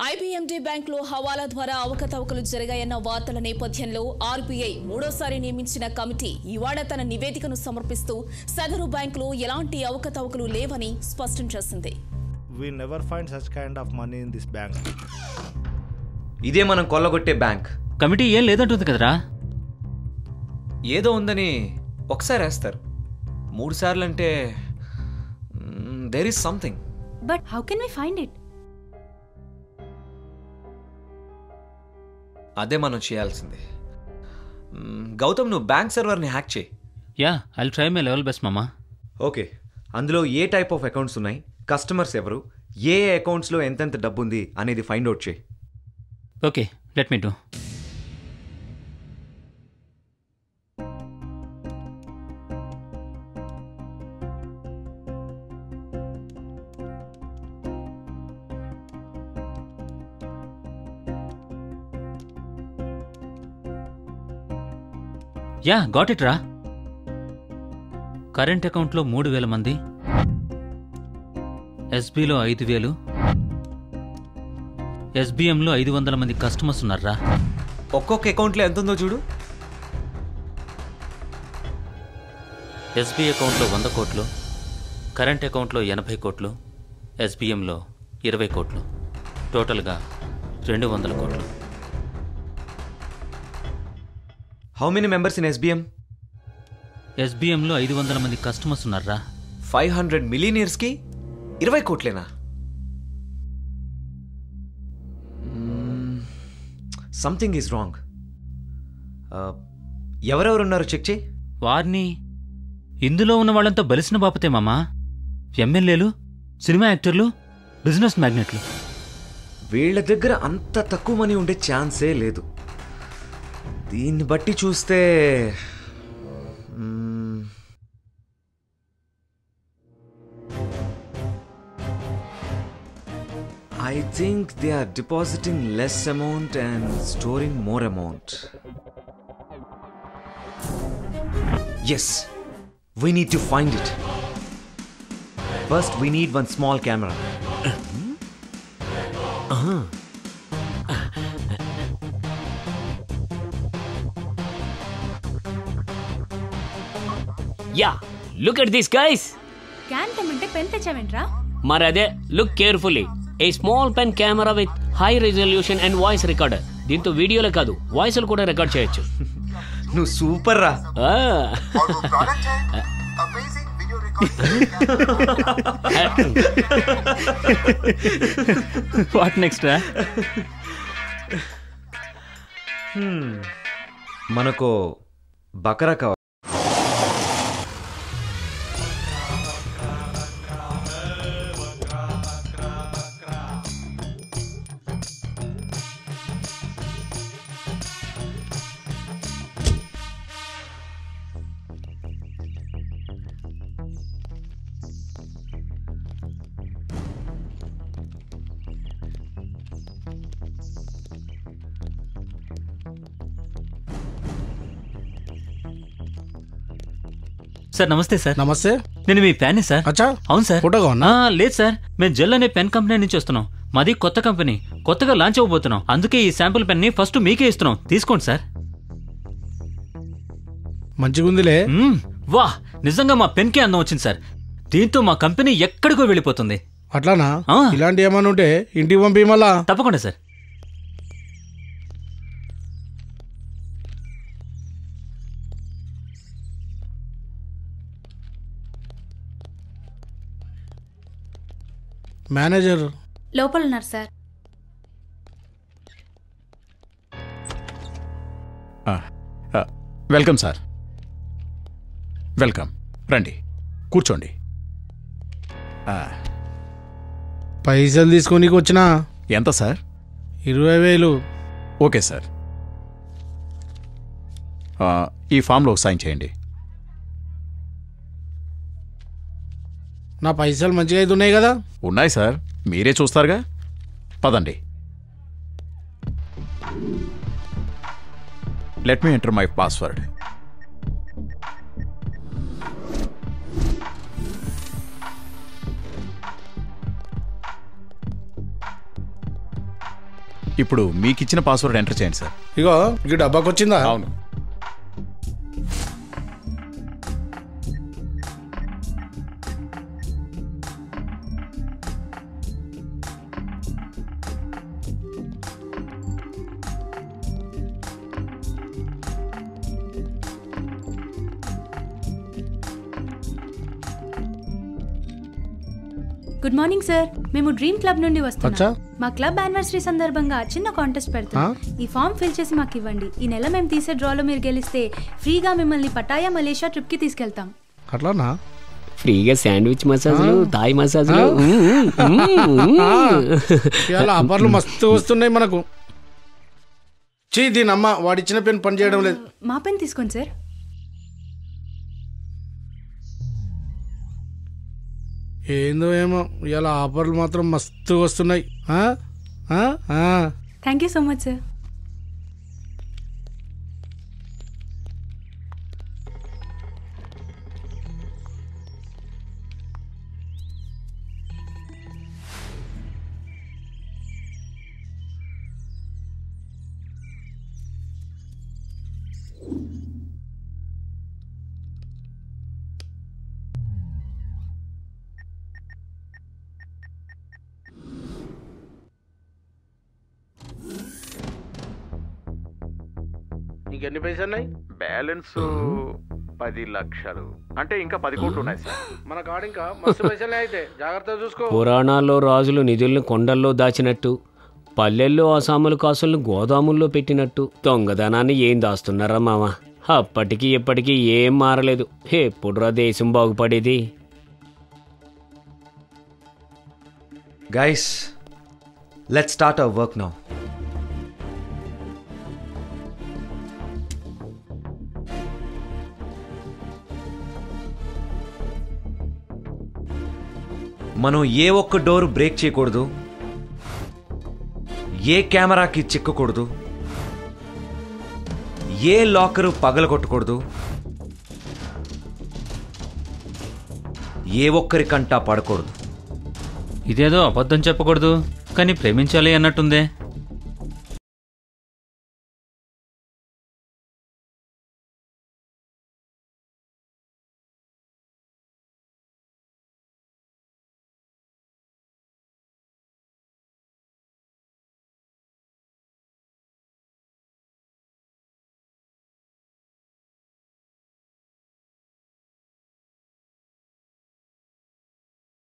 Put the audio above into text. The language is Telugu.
ఐబీఎండీ బ్యాంకులో హవాలా ద్వారా అవకతవకలు జరిగాయన్న వార్తల నేపథ్యంలో ఆర్బీఐ మూడోసారి నియమించిన కమిటీ ఇవాళ తన నివేదికను సమర్పిస్తూ సదరు బ్యాంకులో ఎలాంటి అవకతవకలు లేవని స్పష్టం చేసింది. We never find such kind of money in this bank. ఇదే మనం కొల్లగొట్టే బ్యాంక్. కమిటీ ఏం లేదంటుంది కదరా. ఏదో ఉందని ఒకసారి వేస్తారు, 3 సార్లు అంటే there is something. But how can we find it? అదే మనం చేయాల్సిందే. గౌతమ్, నువ్వు బ్యాంక్ సర్వర్ని హ్యాక్ చేయి. Yeah, I'll try my level best మామా. ఓకే, అందులో ఏ టైప్ ఆఫ్ అకౌంట్స్ ఉన్నాయి, కస్టమర్స్ ఎవరు, ఏ అకౌంట్స్లో ఎంతెంత డబ్బు ఉంది అనేది ఫైండ్ అవుట్ చేయి. Okay, let me do. Yeah, got it రా. కరెంట్ అకౌంట్లో 3,000 మంది, ఎస్బీలో 5,000, ఎస్బీఎంలో 500 మంది కస్టమర్స్ ఉన్నారా. ఒక్కొక్క అకౌంట్లో ఎంత ఉందో చూడు. ఎస్బీ అకౌంట్లో 100 కోట్లు, కరెంట్ అకౌంట్లో 80 కోట్లు, ఎస్బీఎంలో 20 కోట్లు, టోటల్గా 200 కోట్లు. How many members in SBM? ఎస్బీఎంలో 500 మంది కస్టమర్స్ ఉన్నారా. 500 మిలియనీర్స్కి 20 కోట్లేనా? Something is wrong. ఎవరెవరున్నారో చెక్ చేయి. వారిని ఇందులో ఉన్న వాళ్ళంతా బలిసిన బాపతే మామా. ఎమ్మెల్యేలు, సినిమా యాక్టర్లు, బిజినెస్ మ్యాగ్నెట్లు. వీళ్ళ దగ్గర అంత తక్కువ మనీ ఉండే ఛాన్సే లేదు. దీన్ని బట్టి చూస్తే I think they are depositing less amount and storing more amount. Yes, we need to find it. First, we need one small camera. Yeah, look at this, guys. Can తెమ్మంటే పెన్ తెచ్చావేంట్రా? మరి అదే, look carefully. A small pen camera with high resolution and voice recorder. దీంతో వీడియోలే కాదు, వాయిస్లు కూడా రికార్డ్ చేయొచ్చు. నువ్వు సూపర్ రా. వాట్ నెక్స్ట్ రా? మనకు బకరా కావాలి. సార్ నమస్తే సార్. నమస్తే. నేను మీ ఫ్యాన్ సార్. అచ్చా, అవును సార్. ఫోటోగా ఉన్నా? లేదు సార్, మేము జెల్ అనే పెన్ కంపెనీ నుంచి వస్తున్నాం. మాది కొత్త కంపెనీ, కొత్తగా లాంచ్ అవ్వబోతున్నాం. అందుకే ఈ శాంపుల్ పెన్ ని ఫస్ట్ మీకే ఇస్తున్నాం, తీసుకోండి సార్. మంచిగుందిలే. వా, నిజంగా మా పెన్ కి అందం వచ్చింది సార్. దీంతో మా కంపెనీ ఎక్కడికో వెళ్ళిపోతుంది. అట్లానా? ఇలాంటి ఏమన్నా ఉంటే ఇంటికి పంపి మళ్ళా. తప్పకుండా సార్. మేనేజర్ లోపల ఉన్నారు సార్. Welcome sir. వెల్కమ్, రండి కూర్చోండి. పైసలు తీసుకొని వచ్చినా. ఎంత సార్? 20,000. ఓకే సార్, ఈ ఫామ్లో సైన్ చేయండి. నా పైసలు మంచిగా అయితే ఉన్నాయి కదా? ఉన్నాయి సార్, మీరే చూస్తారుగా. పదండి. Let me enter my password. ఇప్పుడు మీకు ఇచ్చిన పాస్వర్డ్ ఎంటర్ చేయండి సార్. ఇగో ఈ డబ్బాకి వచ్చిందా? అవును. Good morning sir. మేము డ్రీమ్ క్లబ్ నుండి అచ్చా. వస్తున్నాం. మా క్లబ్ యానివర్సరీ సందర్భంగా చిన్న కాంటెస్ట్ పెడతాం. ఈ ఫామ్ ఫిల్ చేసి మాకు ఇవ్వండి. ఈ నెల మేము తీసే డ్రాలో మీరు గెలిస్తే ఫ్రీగా మిమ్మల్ని పటాయా మలేషియా ట్రిప్ కి తీసుకెళ్తాం. అట్లానా? ఫ్రీగా శాండ్విచ్ మసాజ్లు, థాయ్ మసాజ్లు. ఇవాళ ఆఫర్లు మస్తు వస్తున్నాయి మనకు. చీ దీనమ్మ వాడిచ్చిన పెన్ పని చేయడం లేదు. మా పెన్ తీసుకోండి సార్. ఏందో ఏమో ఇవాళ ఆఫర్లు మాత్రం మస్తు వస్తున్నాయి. Thank you so much sir. ఇంకెన్ని పైసలు ఉన్నాయి? బ్యాలెన్స్ 10 లక్షలు. అంటే ఇంకా 10 కోట్లు ఉన్నాయి సార్. మన కాడ ఇంకా మస్తు పైసలే అయితే జాగ్రత్తగా చూసుకో. పురాణాల్లో రాజులు నిధులను కొండల్లో దాచినట్టు, పల్లెల్లో అసాముల కాసులను గోదాముల్లో పెట్టినట్టు దొంగదనాన్ని ఏం దాస్తున్నారా మామ? అప్పటికి ఇప్పటికీ ఏం మారలేదు. ఎప్పుడురా దేశం బాగుపడేది? Guys, let's start our work now. మనం ఏ ఒక్క డోర్ బ్రేక్ చేయకూడదు, ఏ కెమెరాకి చిక్కకూడదు, ఏ లాకరు పగలగొట్టకూడదు, ఏ ఒక్కరి కంటా పడకూడదు. ఇదేదో అబద్ధం చెప్పకూడదు కానీ ప్రేమించాలి అన్నట్టుందే.